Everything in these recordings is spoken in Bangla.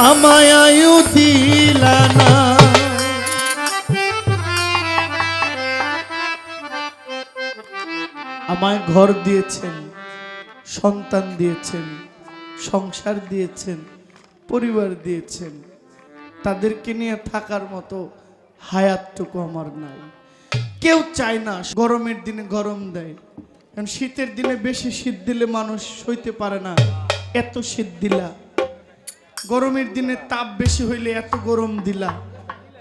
আমায় আয়ু দিলা না। আমায় ঘর দিয়েছেন, সন্তান দিয়েছেন, সংসার দিয়েছেন, পরিবার দিয়েছেন, তাদেরকে নিয়ে থাকার মতো হায়াতটুকু আমার নাই। কেউ চায় না গরমের দিনে গরম দেয়, কারণ শীতের দিনে বেশি শীত দিলে মানুষ সইতে পারে না, এত শীত দিলা। গরমের দিনে তাপ বেশি হইলে এত গরম দিলা।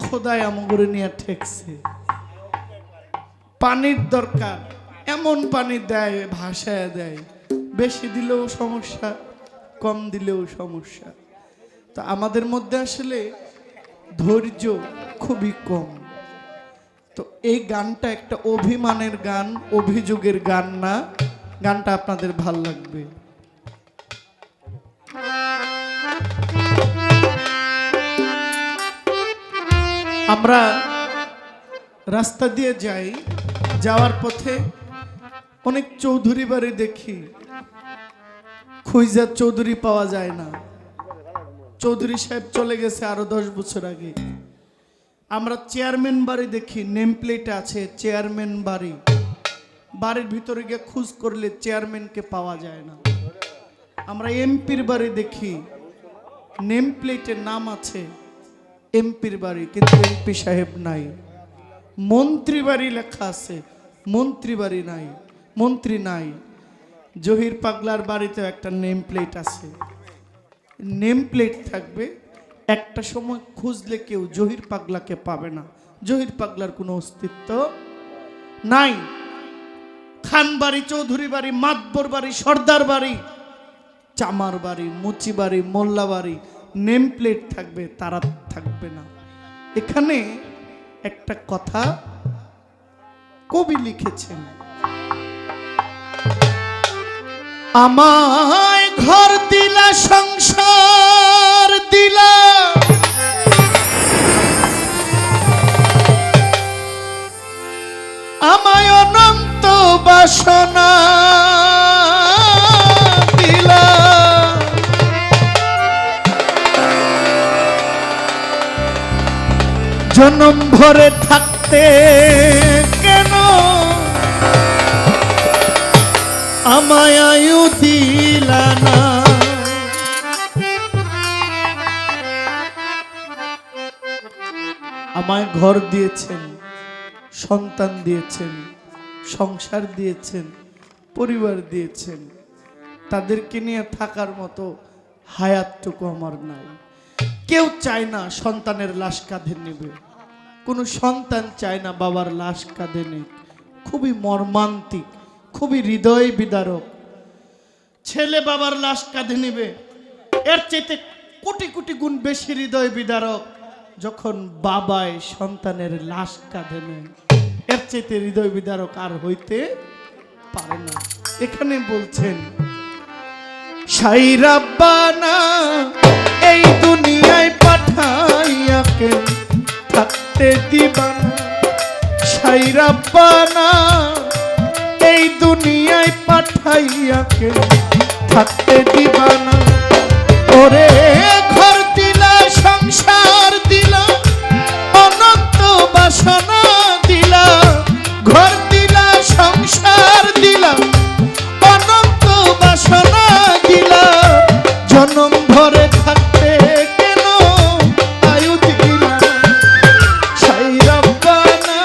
খোদায় আমগরে নিয়ে ঠেকছে। পানির দরকার, এমন পানি দেয়, ভাসায় দেয়। বেশি দিলেও সমস্যা, কম দিলেও সমস্যা। তো আমাদের মধ্যে আসলে ধৈর্য খুবই কম। তো এই গানটা একটা অভিমানের গান, অভিযোগের গান না। গানটা আপনাদের ভাল লাগবে। আমরা রাস্তা দিয়ে যাই, যাওয়ার পথে অনেক চৌধুরী বাড়ি দেখি, খুঁজা চৌধুরী পাওয়া যায় না। চৌধুরী সাহেব চলে গেছে আরো 10 বছর আগে। আমরা চেয়ারম্যান বাড়ি দেখি, নেম প্লেট আছে চেয়ারম্যান বাড়ি। বাড়ির ভিতরে গিয়ে খোঁজ করলে চেয়ারম্যানকে পাওয়া যায় না। আমরা এমপির বাড়ি দেখি, নেম প্লেটের নাম আছে এমপির বাড়ি, কিন্তু এমপি সাহেব নাই। মন্ত্রী বাড়ি লেখা আছে, মন্ত্রী বাড়ি নাই, মন্ত্রী নাই। জহির পাগলার বাড়িতে একটা নেম প্লেট আছে, নেম প্লেট থাকবে। একটা সময় খুঁজলে কেউ জহির পাগলাকে পাবে না, জহির পাগলার কোনো অস্তিত্ব নাই। খান বাড়ি, চৌধুরী বাড়ি, মাতবর বাড়ি, সর্দার বাড়ি, চামার বাড়ি, মুচি বাড়ি, মোল্লা বাড়ি, নেম প্লেট থাকবে, তারা থাকবে না। এখানে একটা কথা কবি লিখেছেন, আমায় ঘর দিলা, সংসার দিলা, আমায় অনন্ত বাসনা দিলা, জনম ভরে থাকতে কেন আমায় আয়ু দিলা না। আমায় ঘর দিয়েছেন, সন্তান দিয়েছেন, সংসার দিয়েছেন, পরিবার দিয়েছেন, তাদেরকে নিয়ে থাকার মতো হায়াতটুকু আমার নাই। কেউ চায় না সন্তানের লাশ কাঁধে নেবে, কোনো সন্তান চায় না বাবার লাশ কাঁধে নেক। খুবই মর্মান্তিক, খুবই হৃদয় বিদারক। ছেলে বাবার লাশ কাঁধে নেবে, এর চাইতে কোটি কোটি গুণ বেশি হৃদয় বিদারক যখন বাবায় সন্তানের লাশ কাঁধে নেয়। এর চাইতে হৃদয় বিদারক আর হইতে পারে না। এখানে বলছেন, সাইরাব্বানা এই দুনিয়ায় পাঠাইয়া কে থাকতে দিবানা, সাইরাব্বানা এই দুনিয়ায় পাঠাইয়া কে থাকতে দিবানা। ওরে ঘর দিলা, সংসার দিলা, অনন্ত বাসনা দিলা, ঘর দিলা, সংসার দিলা, অনন্ত বাসনা দিলা, জনম ভরে থাকতে কেন আয়ু দিলা। সাইরাব্বানা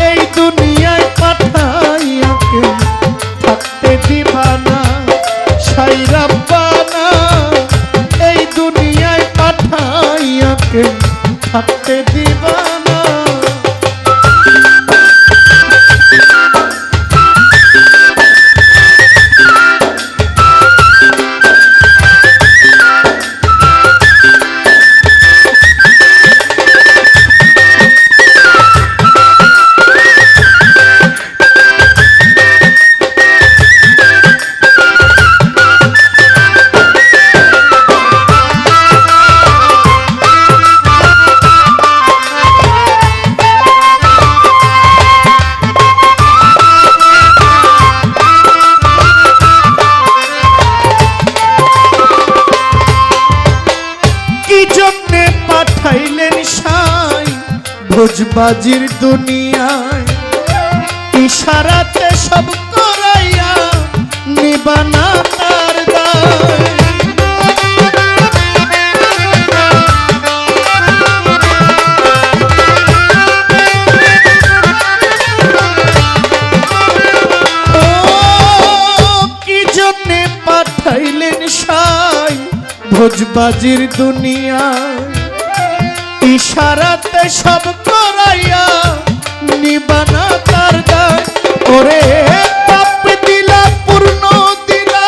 এই দুনিয়ায় পাঠাইয়া কে থাকতে দিবানা, সাইরাব্বানা এই দুনিয়ায় পাঠাইয়া কে থাকতে দিবানা। জন্যে পাঠাইলেন সাই ভোজবাজির দুনিয়ায়, ইশারাতে সব করাইয়া নিবানা তার দায়। জন্যে পাঠাইলেন সাই ভোজবাজির দুনিয়ায়, ইশারাতে সব করাইয়া নিবানা তার দায়। ওরে পাপ দিলা পূর্ণ দিলা,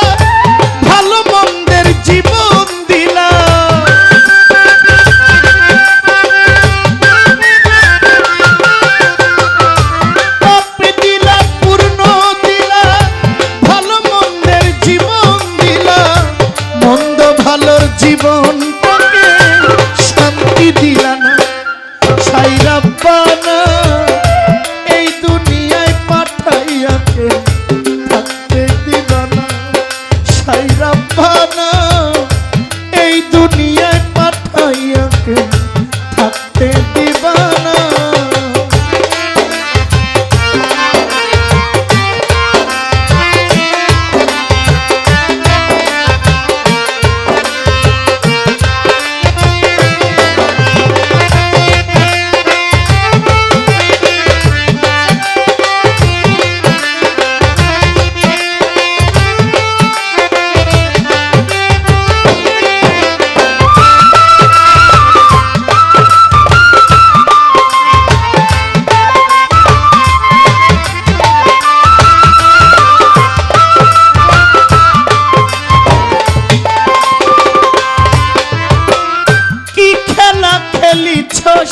ভালো মন্দের জীবন দিলা, পাপ দিলা পূর্ণ দিলা, ভালো মন্দের জীবন দিলা, মন্দ ভালোর জীবনটাকে শান্তি দিলা না। সাই রাব্বানা এই দুনিয়ায় পাঠাইয়াকে থাকতে দিবা না। সাই রাব্বানা এই দুনিয়ায় পাঠাইয়াকে থাকতে দিবা না।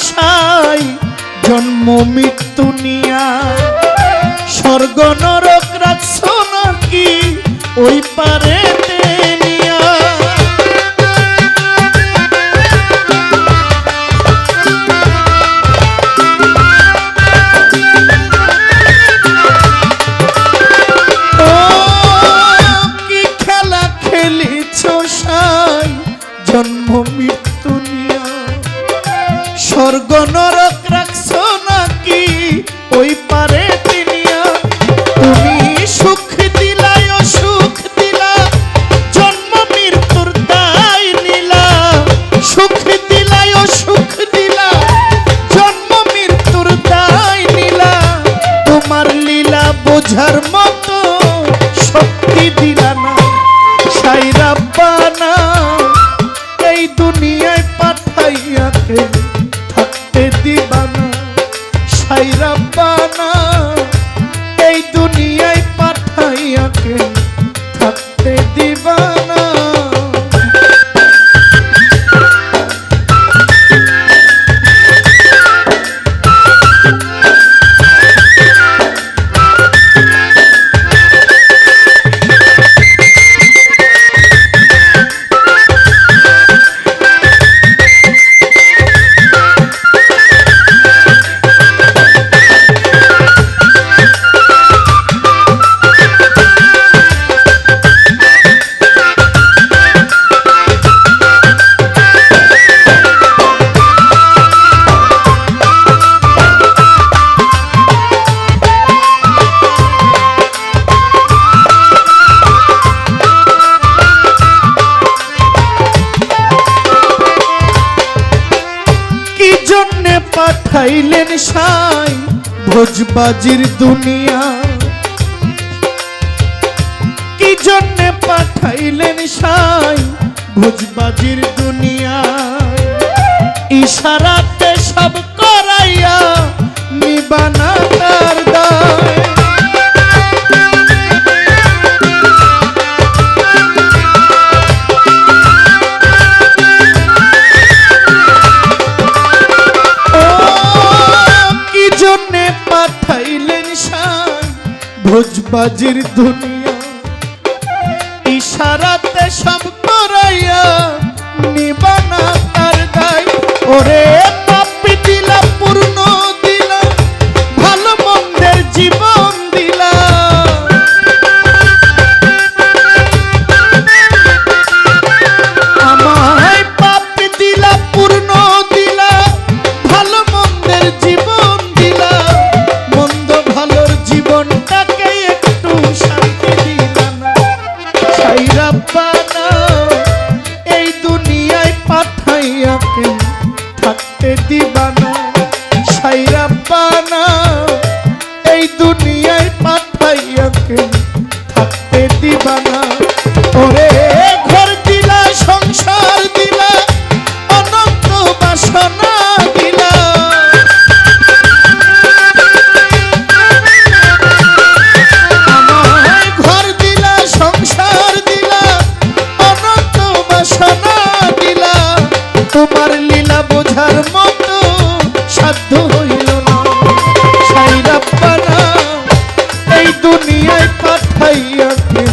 সাই জন্ম মৃত্যু নিয়া, স্বর্গ নরক রাখছো নাকি ওই পারে নিয়া। ও কি খেলা খেলিছ সাই জন্ম মৃত্যু নিয়া, স্বর্গ নরক রাখছো নাকি ওই পারে তিনিয়া। তুমি সুখ দিলাই অসুখ দিলা, জন্ম মৃত্যুর দায় নিলা, সুখ দিলাই অসুখ দিলা, জন্ম মৃত্যুর দায় নিলা। তোমার লীলা বোঝার মতো শক্তি দিলা না। সাই রাব্বানা এই দুনিয়ায় পাঠাইয়াকে থাকতে দিবা না। সাই রাব্বানা এই দুনিয়ায় পাঠাইয়াকে থাকতে দিবা না। পাঠাইলেন সাই ভোজবাজির দুনিয়া, কি জন্যে পাঠাইলেন সাই ভোজবাজির দুনিয়া, ইশারাতে সব করাইয়া নিবানা তার দায়। পাঠাইলেন সাই ভোজবাজির দুনিয়া, ইশারাতে সব করাইয়া নিবানা তার দায়। ওরে পাপি দিলা পূর্ণ দিলা, ভালো মন্দের জীবন দিলা, আমায় পাপি দিলা তোমার লীলা বোঝার মতো সাধ্য হইল না। সাইরাপ্পানা এই দুনিয়ায় পাঠাইয়া কে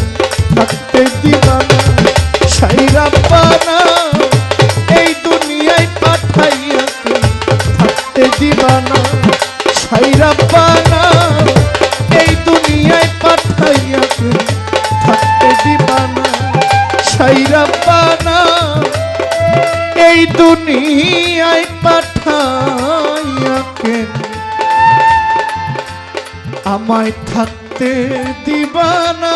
থাকতে দিবানা। সাইরাপ্পানা এই দুনিয়ায় পাঠাইয়া কে থাকতে দিবানা। সাইরাপ্পানা এই দুনিয়ায় পাঠাইয়া কে থাকতে দিবানা। সাইরাপ্পানা এই দুনিয়ায় পাঠাইয়া কে আমায় থাকতে দিবানা।